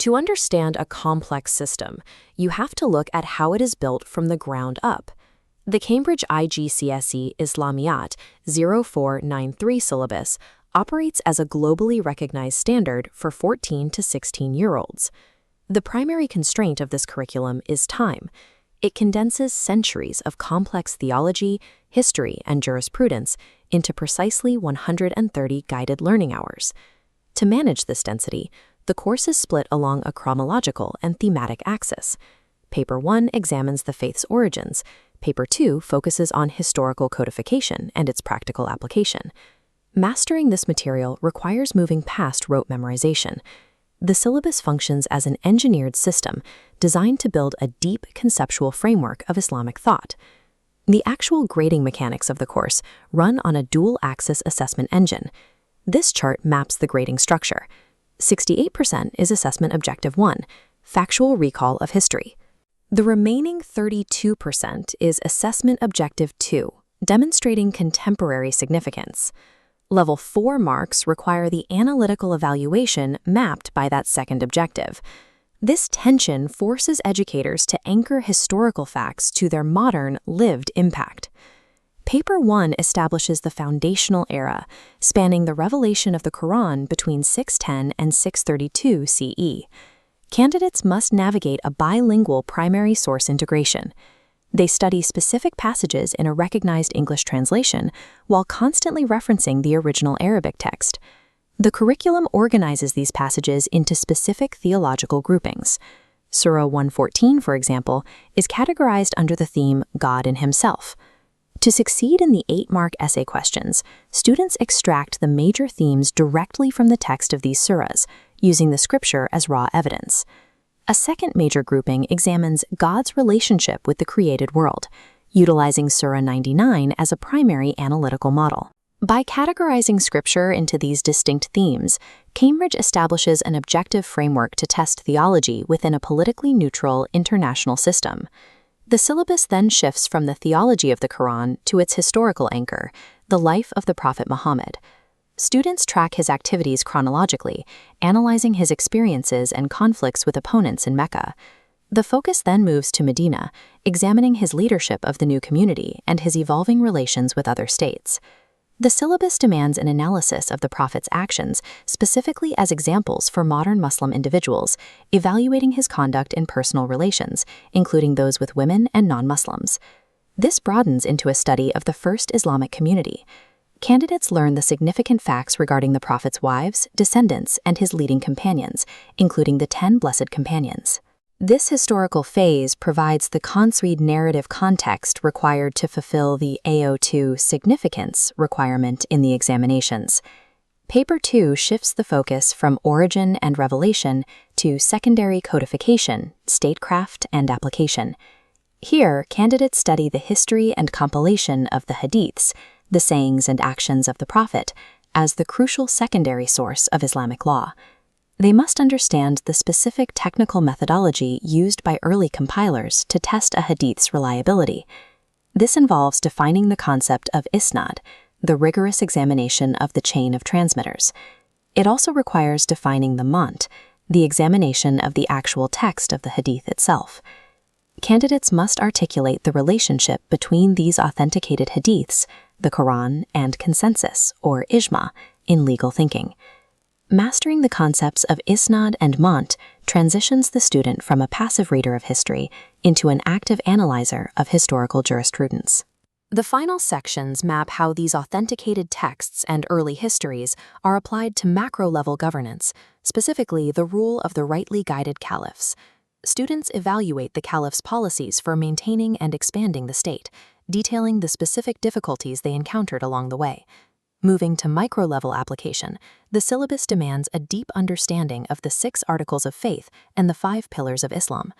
To understand a complex system, you have to look at how it is built from the ground up. The Cambridge IGCSE Islamiyat 0493 syllabus operates as a globally recognized standard for 14 to 16-year-olds. The primary constraint of this curriculum is time. It condenses centuries of complex theology, history, and jurisprudence into precisely 130 guided learning hours. To manage this density, the course is split along a chronological and thematic axis. Paper 1 examines the faith's origins. Paper 2 focuses on historical codification and its practical application. Mastering this material requires moving past rote memorization. The syllabus functions as an engineered system designed to build a deep conceptual framework of Islamic thought. The actual grading mechanics of the course run on a dual-axis assessment engine. This chart maps the grading structure. 68% is Assessment Objective 1, factual recall of history. The remaining 32% is Assessment Objective 2, demonstrating contemporary significance. Level 4 marks require the analytical evaluation mapped by that second objective. This tension forces educators to anchor historical facts to their modern, lived impact. Paper 1 establishes the foundational era, spanning the revelation of the Quran between 610 and 632 CE. Candidates must navigate a bilingual primary source integration. They study specific passages in a recognized English translation while constantly referencing the original Arabic text. The curriculum organizes these passages into specific theological groupings. Surah 114, for example, is categorized under the theme God in Himself. To succeed in the 8-mark essay questions, students extract the major themes directly from the text of these surahs, using the scripture as raw evidence. A second major grouping examines God's relationship with the created world, utilizing Surah 99 as a primary analytical model. By categorizing scripture into these distinct themes, Cambridge establishes an objective framework to test theology within a politically neutral international system. The syllabus then shifts from the theology of the Quran to its historical anchor, the life of the Prophet Muhammad. Students track his activities chronologically, analyzing his experiences and conflicts with opponents in Mecca. The focus then moves to Medina, examining his leadership of the new community and his evolving relations with other states. The syllabus demands an analysis of the Prophet's actions, specifically as examples for modern Muslim individuals, evaluating his conduct in personal relations, including those with women and non-Muslims. This broadens into a study of the first Islamic community. Candidates learn the significant facts regarding the Prophet's wives, descendants, and his leading companions, including the 10 Blessed Companions. This historical phase provides the consread narrative context required to fulfill the AO2 significance requirement in the examinations. Paper 2 shifts the focus from origin and revelation to secondary codification, statecraft, and application. Here, candidates study the history and compilation of the hadiths, the sayings and actions of the Prophet, as the crucial secondary source of Islamic law. They must understand the specific technical methodology used by early compilers to test a hadith's reliability. This involves defining the concept of isnad, the rigorous examination of the chain of transmitters. It also requires defining the mant, the examination of the actual text of the hadith itself. Candidates must articulate the relationship between these authenticated hadiths, the Quran, and consensus, or ijma, in legal thinking. Mastering the concepts of isnad and mant transitions the student from a passive reader of history into an active analyzer of historical jurisprudence. The final sections map how these authenticated texts and early histories are applied to macro-level governance, specifically the rule of the rightly guided caliphs. Students evaluate the caliph's policies for maintaining and expanding the state, detailing the specific difficulties they encountered along the way. Moving to micro-level application, the syllabus demands a deep understanding of the 6 articles of faith and the 5 pillars of Islam.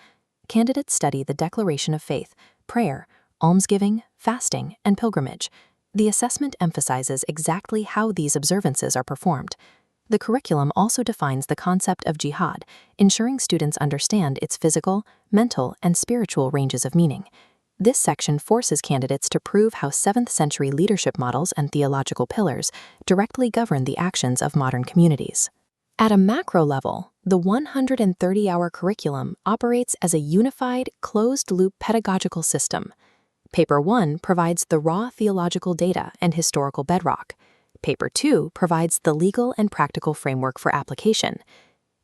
Candidates study the declaration of faith, prayer, almsgiving, fasting, and pilgrimage. The assessment emphasizes exactly how these observances are performed. The curriculum also defines the concept of jihad, ensuring students understand its physical, mental, and spiritual ranges of meaning. This section forces candidates to prove how 7th-century leadership models and theological pillars directly govern the actions of modern communities. At a macro level, the 130-hour curriculum operates as a unified, closed-loop pedagogical system. Paper 1 provides the raw theological data and historical bedrock. Paper 2 provides the legal and practical framework for application.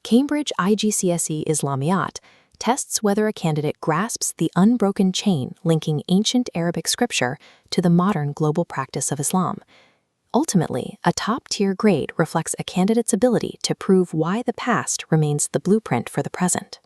Cambridge IGCSE Islamiyat tests whether a candidate grasps the unbroken chain linking ancient Arabic scripture to the modern global practice of Islam. Ultimately, a top-tier grade reflects a candidate's ability to prove why the past remains the blueprint for the present.